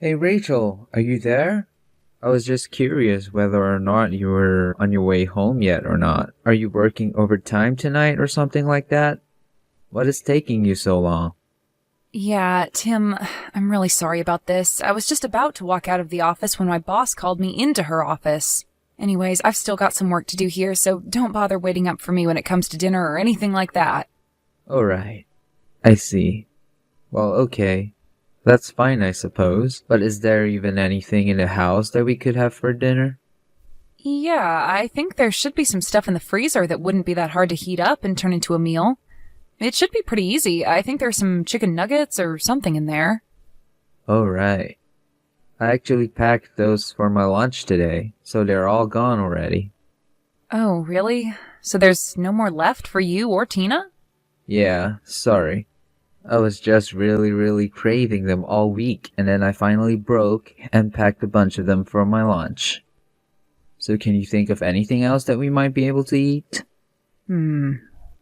Hey Rachel, are you there? I was just curious whether or not you were on your way home yet or not. Are you working overtime tonight or something like that? What is taking you so long? Yeah, Tim, I'm really sorry about this. I was just about to walk out of the office when my boss called me into her office. Anyways, I've still got some work to do here, so don't bother waiting up for me when it comes to dinner or anything like that. Alright, I see. Well, okay. That's fine, I suppose. But is there even anything in the house that we could have for dinner? Yeah, I think there should be some stuff in the freezer that wouldn't be that hard to heat up and turn into a meal. It should be pretty easy. I think there's some chicken nuggets or something in there. Alright. I actually packed those for my lunch today, so they're all gone already. Oh, really? So there's no more left for you or Tina? Yeah, sorry. I was just really craving them all week, and then I finally broke and packed a bunch of them for my lunch. So can you think of anything else that we might be able to eat?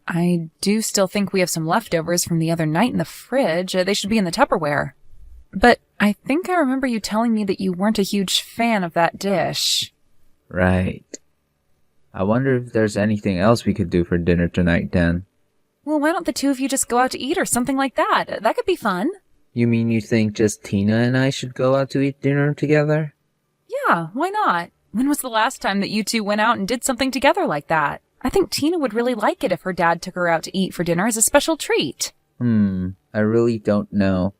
I do still think we have some leftovers from the other night in the fridge. They should be in the Tupperware. But I think I remember you telling me that you weren't a huge fan of that dish. Right. I wonder if there's anything else we could do for dinner tonight then. Well, why don't the two of you just go out to eat or something like that? That could be fun. You mean you think just Tina and I should go out to eat dinner together? Yeah, why not? When was the last time that you two went out and did something together like that? I think Tina would really like it if her dad took her out to eat for dinner as a special treat. I really don't know.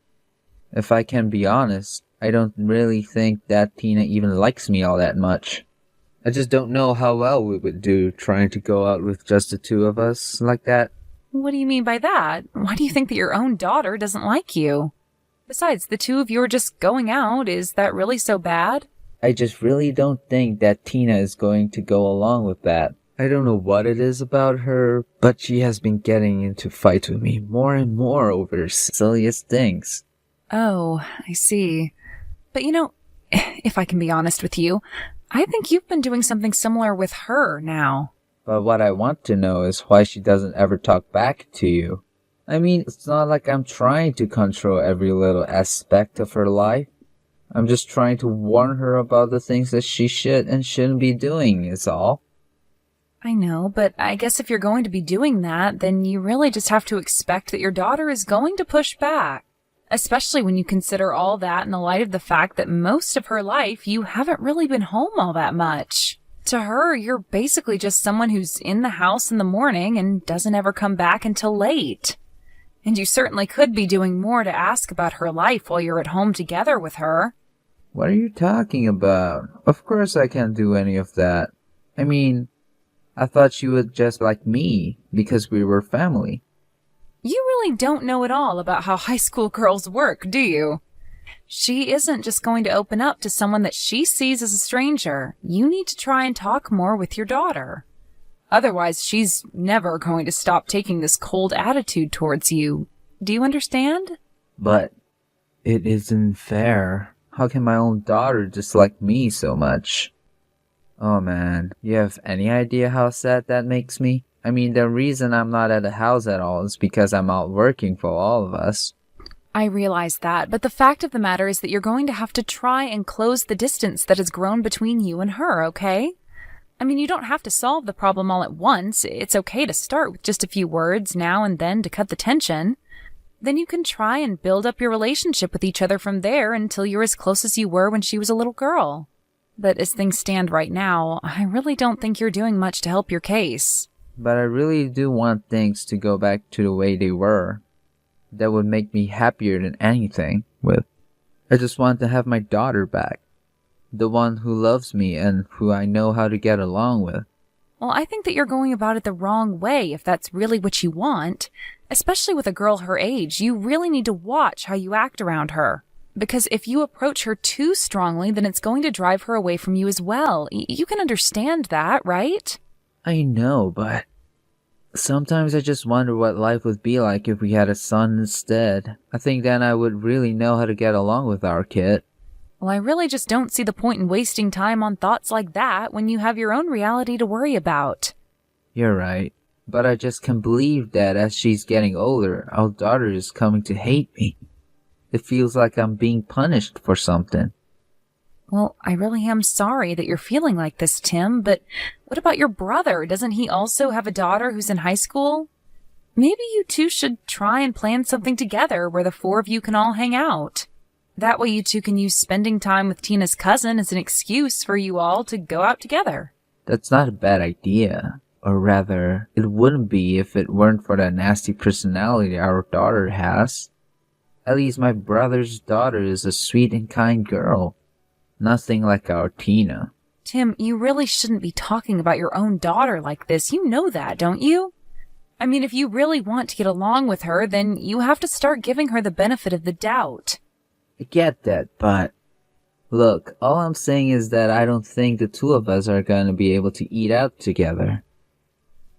If I can be honest, I don't really think that Tina even likes me all that much. I just don't know how well we would do trying to go out with just the two of us like that. What do you mean by that? Why do you think that your own daughter doesn't like you? Besides, the two of you are just going out. Is that really so bad? I just really don't think that Tina is going to go along with that. I don't know what it is about her, but she has been getting into fights with me more and more over the silliest things. Oh, I see. But if I can be honest with you, I think you've been doing something similar with her now. But what I want to know is why she doesn't ever talk back to you. I mean, it's not like I'm trying to control every little aspect of her life. I'm just trying to warn her about the things that she should and shouldn't be doing, is all. I know, but I guess if you're going to be doing that, then you really just have to expect that your daughter is going to push back. Especially when you consider all that in the light of the fact that most of her life you haven't really been home all that much. To her, you're basically just someone who's in the house in the morning and doesn't ever come back until late. And you certainly could be doing more to ask about her life while you're at home together with her. What are you talking about? Of course I can't do any of that. I mean, I thought she would just like me because we were family. You really don't know at all about how high school girls work, do you? She isn't just going to open up to someone that she sees as a stranger. You need to try and talk more with your daughter. Otherwise, she's never going to stop taking this cold attitude towards you. Do you understand? But it isn't fair. How can my own daughter dislike me so much? Oh man, you have any idea how sad that makes me? I mean, the reason I'm not at the house at all is because I'm out working for all of us. I realize that, but the fact of the matter is that you're going to have to try and close the distance that has grown between you and her, okay? I mean, you don't have to solve the problem all at once. It's okay to start with just a few words now and then to cut the tension. Then you can try and build up your relationship with each other from there until you're as close as you were when she was a little girl. But as things stand right now, I really don't think you're doing much to help your case. But I really do want things to go back to the way they were. That would make me happier than anything with. I just want to have my daughter back. The one who loves me and who I know how to get along with. Well, I think that you're going about it the wrong way if that's really what you want. Especially with a girl her age, you really need to watch how you act around her. Because if you approach her too strongly, then it's going to drive her away from you as well. You can understand that, right? I know, but sometimes I just wonder what life would be like if we had a son instead. I think then I would really know how to get along with our kid. Well, I really just don't see the point in wasting time on thoughts like that when you have your own reality to worry about. You're right. But I just can't believe that as she's getting older, our daughter is coming to hate me. It feels like I'm being punished for something. Well, I really am sorry that you're feeling like this, Tim, but what about your brother? Doesn't he also have a daughter who's in high school? Maybe you two should try and plan something together where the four of you can all hang out. That way you two can use spending time with Tina's cousin as an excuse for you all to go out together. That's not a bad idea. Or rather, it wouldn't be if it weren't for that nasty personality our daughter has. At least my brother's daughter is a sweet and kind girl. Nothing like our Tina. Tim, you really shouldn't be talking about your own daughter like this. You know that, don't you? I mean, if you really want to get along with her, then you have to start giving her the benefit of the doubt. I get that, but... Look, all I'm saying is that I don't think the two of us are going to be able to eat out together.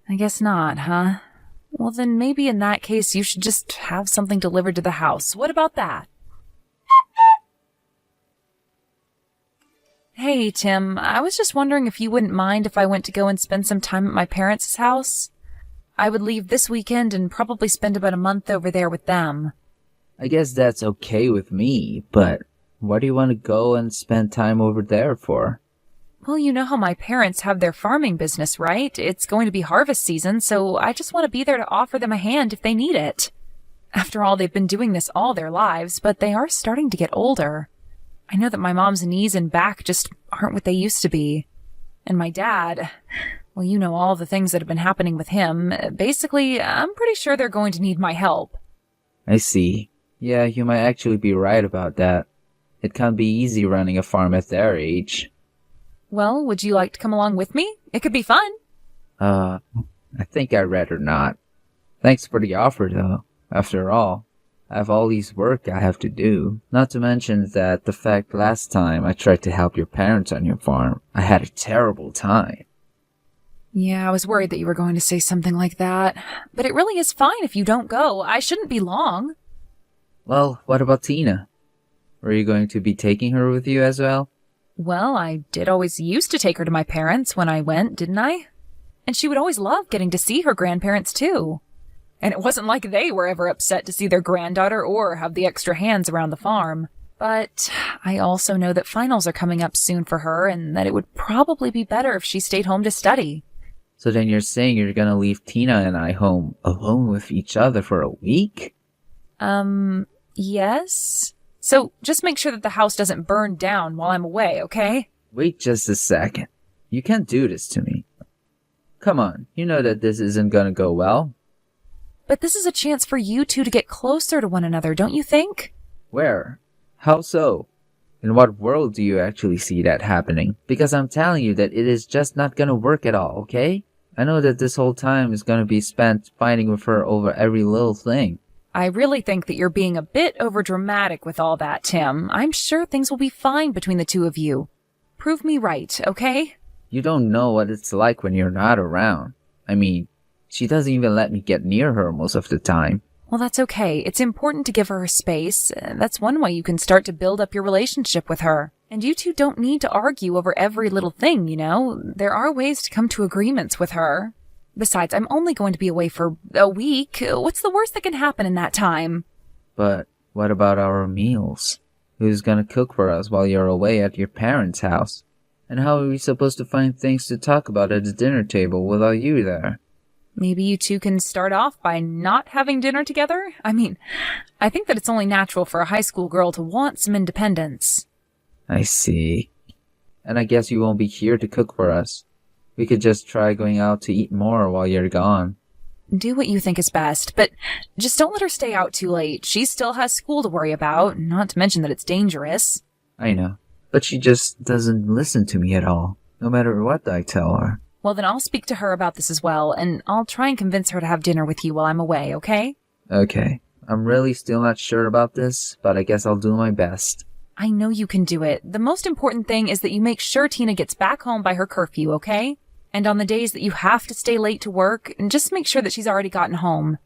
I guess not, huh? Well, then maybe in that case you should just have something delivered to the house. What about that? Hey, Tim, I was just wondering if you wouldn't mind if I went to go and spend some time at my parents' house. I would leave this weekend and probably spend about a month over there with them. I guess that's okay with me, but why do you want to go and spend time over there for? Well, you know how my parents have their farming business, right? It's going to be harvest season, so I just want to be there to offer them a hand if they need it. After all, they've been doing this all their lives, but they are starting to get older. I know that my mom's knees and back just aren't what they used to be. And my dad, well, you know all the things that have been happening with him. Basically, I'm pretty sure they're going to need my help. I see. Yeah, you might actually be right about that. It can't be easy running a farm at their age. Well, would you like to come along with me? It could be fun. I think I'd rather not. Thanks for the offer, though. After all, I have all these work I have to do. Not to mention that the fact last time I tried to help your parents on your farm, I had a terrible time. Yeah, I was worried that you were going to say something like that. But it really is fine if you don't go. I shouldn't be long. Well, what about Tina? Were you going to be taking her with you as well? Well, I did always used to take her to my parents when I went, didn't I? And she would always love getting to see her grandparents, too. And it wasn't like they were ever upset to see their granddaughter or have the extra hands around the farm. But I also know that finals are coming up soon for her and that it would probably be better if she stayed home to study. So then you're saying you're gonna leave Tina and I home alone with each other for a week? Yes? So just make sure that the house doesn't burn down while I'm away, okay? Wait just a second. You can't do this to me. Come on, you know that this isn't gonna go well. But this is a chance for you two to get closer to one another, don't you think? Where? How so? In what world do you actually see that happening? Because I'm telling you that it is just not gonna work at all, okay? I know that this whole time is gonna be spent fighting with her over every little thing. I really think that you're being a bit overdramatic with all that, Tim. I'm sure things will be fine between the two of you. Prove me right, okay? You don't know what it's like when you're not around. I mean, she doesn't even let me get near her most of the time. Well, that's okay. It's important to give her space. That's one way you can start to build up your relationship with her. And you two don't need to argue over every little thing, you know? There are ways to come to agreements with her. Besides, I'm only going to be away for a week. What's the worst that can happen in that time? But what about our meals? Who's gonna cook for us while you're away at your parents' house? And how are we supposed to find things to talk about at the dinner table without you there? Maybe you two can start off by not having dinner together? I mean, I think that it's only natural for a high school girl to want some independence. I see. And I guess you won't be here to cook for us. We could just try going out to eat more while you're gone. Do what you think is best, but just don't let her stay out too late. She still has school to worry about, not to mention that it's dangerous. I know, but she just doesn't listen to me at all, no matter what I tell her. Well, then I'll speak to her about this as well, and I'll try and convince her to have dinner with you while I'm away, okay? Okay. I'm really still not sure about this, but I guess I'll do my best. I know you can do it. The most important thing is that you make sure Tina gets back home by her curfew, okay? And on the days that you have to stay late to work, just make sure that she's already gotten home.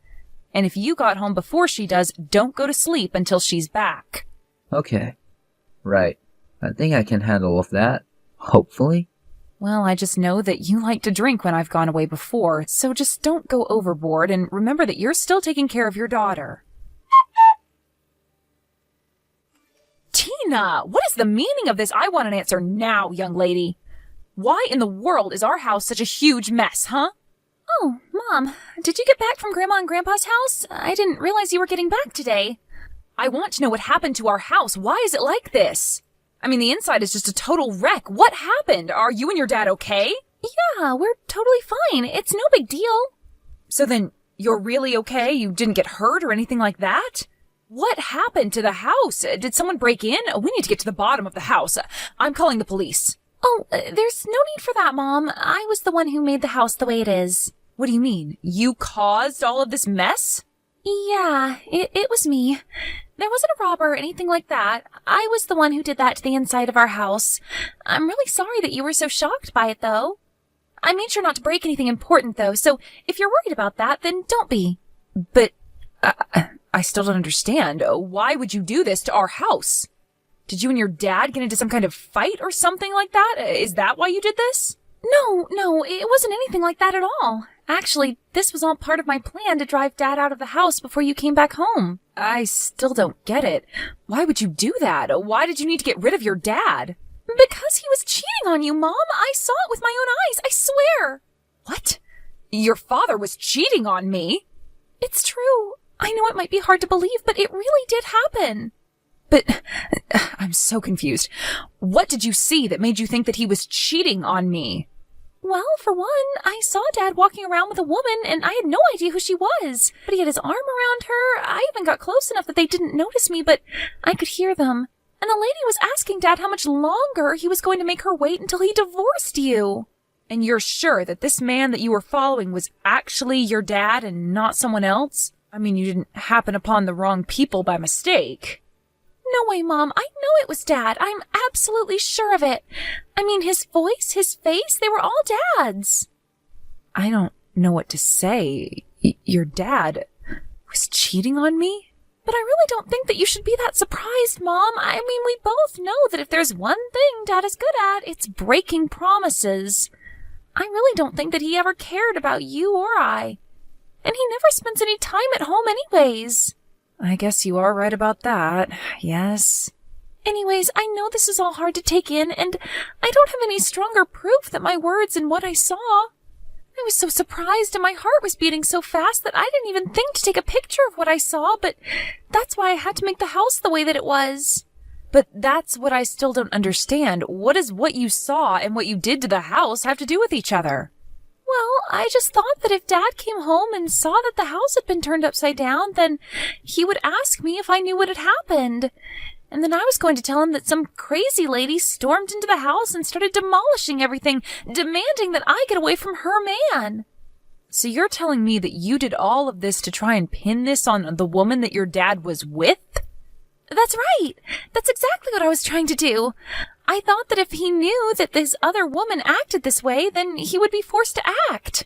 And if you got home before she does, don't go to sleep until she's back. Okay. Right. I think I can handle all of that. Hopefully. Well, I just know that you like to drink when I've gone away before, so just don't go overboard and remember that you're still taking care of your daughter. Tina, what is the meaning of this? I want an answer now, young lady. Why in the world is our house such a huge mess, huh? Oh, Mom, did you get back from Grandma and Grandpa's house? I didn't realize you were getting back today. I want to know what happened to our house. Why is it like this? I mean, the inside is just a total wreck. What happened? Are you and your dad okay? Yeah, we're totally fine. It's no big deal. So then, you're really okay? You didn't get hurt or anything like that? What happened to the house? Did someone break in? We need to get to the bottom of the house. I'm calling the police. Oh, there's no need for that, Mom. I was the one who made the house the way it is. What do you mean? You caused all of this mess? Yeah, it was me. There wasn't a robber or anything like that. I was the one who did that to the inside of our house. I'm really sorry that you were so shocked by it, though. I made sure not to break anything important, though, so if you're worried about that, then don't be. But I still don't understand. Why would you do this to our house? Did you and your dad get into some kind of fight or something like that? Is that why you did this? No, it wasn't anything like that at all. Actually, this was all part of my plan to drive Dad out of the house before you came back home. I still don't get it. Why would you do that? Why did you need to get rid of your dad? Because he was cheating on you, Mom. I saw it with my own eyes, I swear. What? Your father was cheating on me? It's true. I know it might be hard to believe, but it really did happen. But I'm so confused. What did you see that made you think that he was cheating on me? Well, for one, I saw Dad walking around with a woman, and I had no idea who she was. But he had his arm around her. I even got close enough that they didn't notice me, but I could hear them. And the lady was asking Dad how much longer he was going to make her wait until he divorced you. And you're sure that this man that you were following was actually your dad and not someone else? I mean, you didn't happen upon the wrong people by mistake. No way, Mom. I know it was Dad. I'm absolutely sure of it. I mean, his voice, his face, they were all Dad's. I don't know what to say. Your dad was cheating on me? But I really don't think that you should be that surprised, Mom. I mean, we both know that if there's one thing Dad is good at, it's breaking promises. I really don't think that he ever cared about you or I. And he never spends any time at home anyways. I guess you are right about that. Yes. Anyways, I know this is all hard to take in, and I don't have any stronger proof that my words and what I saw. I was so surprised and my heart was beating so fast that I didn't even think to take a picture of what I saw, but that's why I had to make the house the way that it was. But that's what I still don't understand. What does what you saw and what you did to the house have to do with each other? Well, I just thought that if Dad came home and saw that the house had been turned upside down, then he would ask me if I knew what had happened. And then I was going to tell him that some crazy lady stormed into the house and started demolishing everything, demanding that I get away from her man. So you're telling me that you did all of this to try and pin this on the woman that your dad was with? That's right. That's exactly what I was trying to do. I thought that if he knew that this other woman acted this way, then he would be forced to act.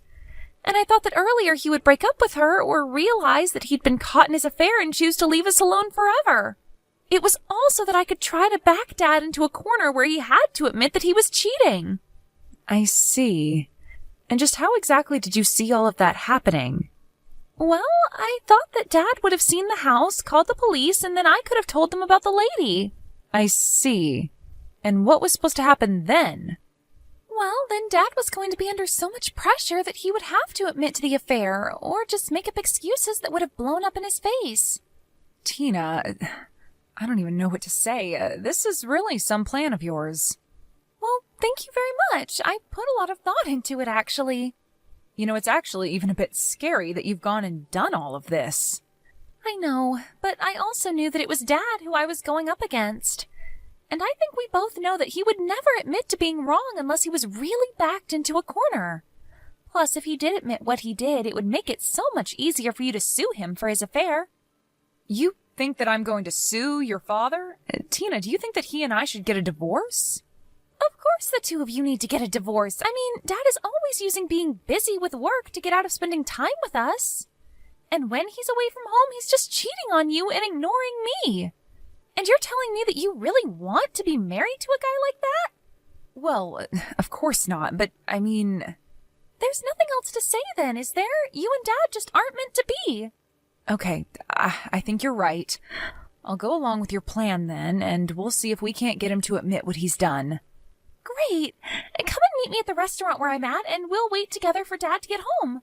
And I thought that earlier he would break up with her or realize that he'd been caught in his affair and choose to leave us alone forever. It was also that I could try to back Dad into a corner where he had to admit that he was cheating. I see. And just how exactly did you see all of that happening? Well, I thought that Dad would have seen the house, called the police, and then I could have told them about the lady. I see. And what was supposed to happen then? Well, then Dad was going to be under so much pressure that he would have to admit to the affair, or just make up excuses that would have blown up in his face. Tina, I don't even know what to say. This is really some plan of yours. Well, thank you very much. I put a lot of thought into it, actually. You know, it's actually even a bit scary that you've gone and done all of this. I know, but I also knew that it was Dad who I was going up against. And I think we both know that he would never admit to being wrong unless he was really backed into a corner. Plus, if he did admit what he did, it would make it so much easier for you to sue him for his affair. You think that I'm going to sue your father? Tina, do you think that he and I should get a divorce? Of course the two of you need to get a divorce. I mean, Dad is always using being busy with work to get out of spending time with us. And when he's away from home, he's just cheating on you and ignoring me. And you're telling me that you really want to be married to a guy like that? Well, of course not, but I mean... There's nothing else to say then, is there? You and Dad just aren't meant to be. Okay, I think you're right. I'll go along with your plan then, and we'll see if we can't get him to admit what he's done. Great! Come and meet me at the restaurant where I'm at, and we'll wait together for Dad to get home.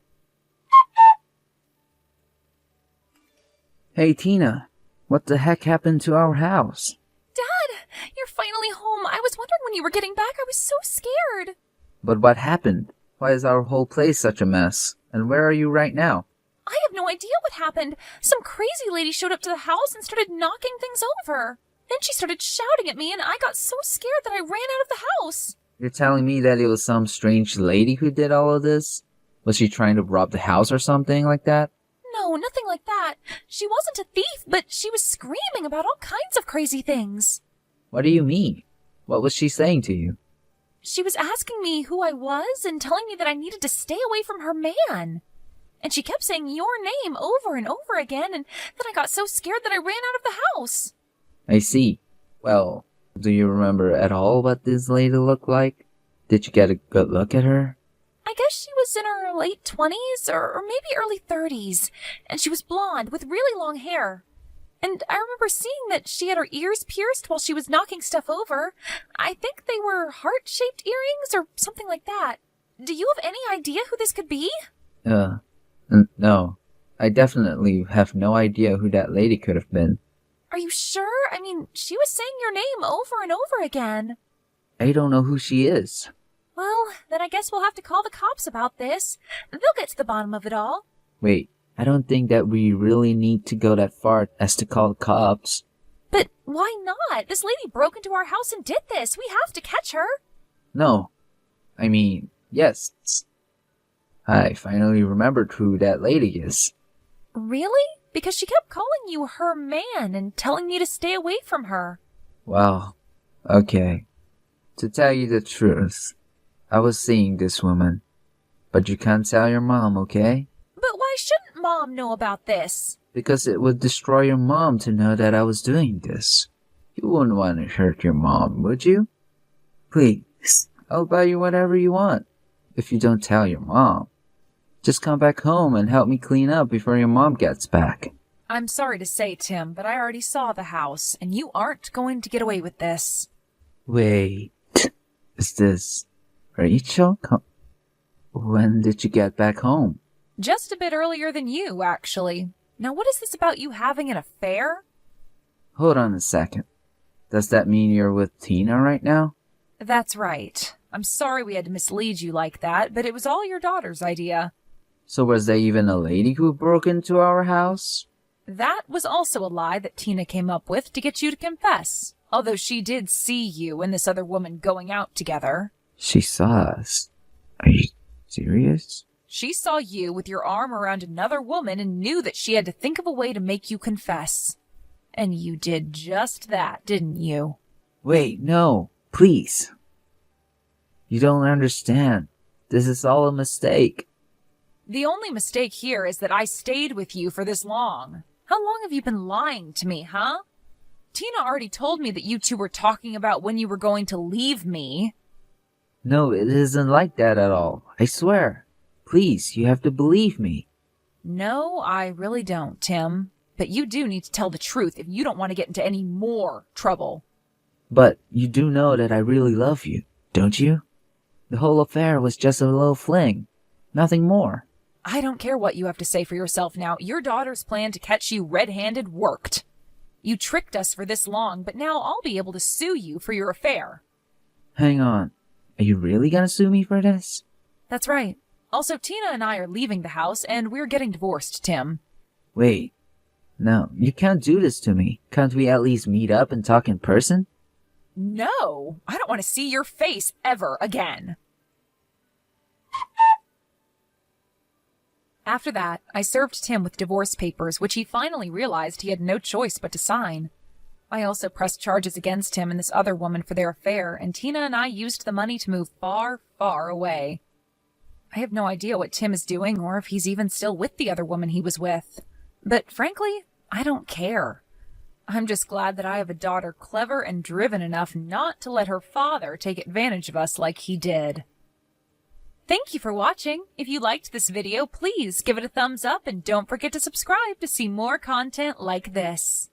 Hey, Tina, what the heck happened to our house? Dad, you're finally home. I was wondering when you were getting back. I was so scared. But what happened? Why is our whole place such a mess? And where are you right now? I have no idea what happened. Some crazy lady showed up to the house and started knocking things over. Then she started shouting at me, and I got so scared that I ran out of the house. You're telling me that it was some strange lady who did all of this? Was she trying to rob the house or something like that? No, nothing like that. She wasn't a thief, but she was screaming about all kinds of crazy things. What do you mean? What was she saying to you? She was asking me who I was and telling me that I needed to stay away from her man. And she kept saying your name over and over again, and then I got so scared that I ran out of the house. I see. Well, do you remember at all what this lady looked like? Did you get a good look at her? I guess she was in her late 20s or maybe early 30s, and she was blonde with really long hair. And I remember seeing that she had her ears pierced while she was knocking stuff over. I think they were heart-shaped earrings or something like that. Do you have any idea who this could be? No. I definitely have no idea who that lady could have been. Are you sure? I mean, she was saying your name over and over again. I don't know who she is. Well, then I guess we'll have to call the cops about this. They'll get to the bottom of it all. Wait, I don't think that we really need to go that far as to call the cops. But why not? This lady broke into our house and did this. We have to catch her. No. I mean, yes. I finally remembered who that lady is. Really? Because she kept calling you her man and telling me to stay away from her. Well, okay. To tell you the truth, I was seeing this woman. But you can't tell your mom, okay? But why shouldn't Mom know about this? Because it would destroy your mom to know that I was doing this. You wouldn't want to hurt your mom, would you? Please, I'll buy you whatever you want. If you don't tell your mom. Just come back home and help me clean up before your mom gets back. I'm sorry to say, Tim, but I already saw the house, and you aren't going to get away with this. Wait, is this Rachel? When did you get back home? Just a bit earlier than you, actually. Now, what is this about you having an affair? Hold on a second. Does that mean you're with Tina right now? That's right. I'm sorry we had to mislead you like that, but it was all your daughter's idea. So was there even a lady who broke into our house? That was also a lie that Tina came up with to get you to confess, although she did see you and this other woman going out together. She saw us. Are you serious? She saw you with your arm around another woman and knew that she had to think of a way to make you confess. And you did just that, didn't you? Wait, no, please. You don't understand. This is all a mistake. The only mistake here is that I stayed with you for this long. How long have you been lying to me, huh? Tina already told me that you two were talking about when you were going to leave me. No, it isn't like that at all. I swear. Please, you have to believe me. No, I really don't, Tim. But you do need to tell the truth if you don't want to get into any more trouble. But you do know that I really love you, don't you? The whole affair was just a little fling. Nothing more. I don't care what you have to say for yourself now. Your daughter's plan to catch you red-handed worked. You tricked us for this long, but now I'll be able to sue you for your affair. Hang on. Are you really gonna sue me for this? That's right. Also, Tina and I are leaving the house, and we're getting divorced, Tim. Wait. No, you can't do this to me. Can't we at least meet up and talk in person? No, I don't want to see your face ever again. After that, I served Tim with divorce papers, which he finally realized he had no choice but to sign. I also pressed charges against him and this other woman for their affair, and Tina and I used the money to move far, far away. I have no idea what Tim is doing or if he's even still with the other woman he was with. But frankly, I don't care. I'm just glad that I have a daughter clever and driven enough not to let her father take advantage of us like he did. Thank you for watching. If you liked this video, please give it a thumbs up and don't forget to subscribe to see more content like this.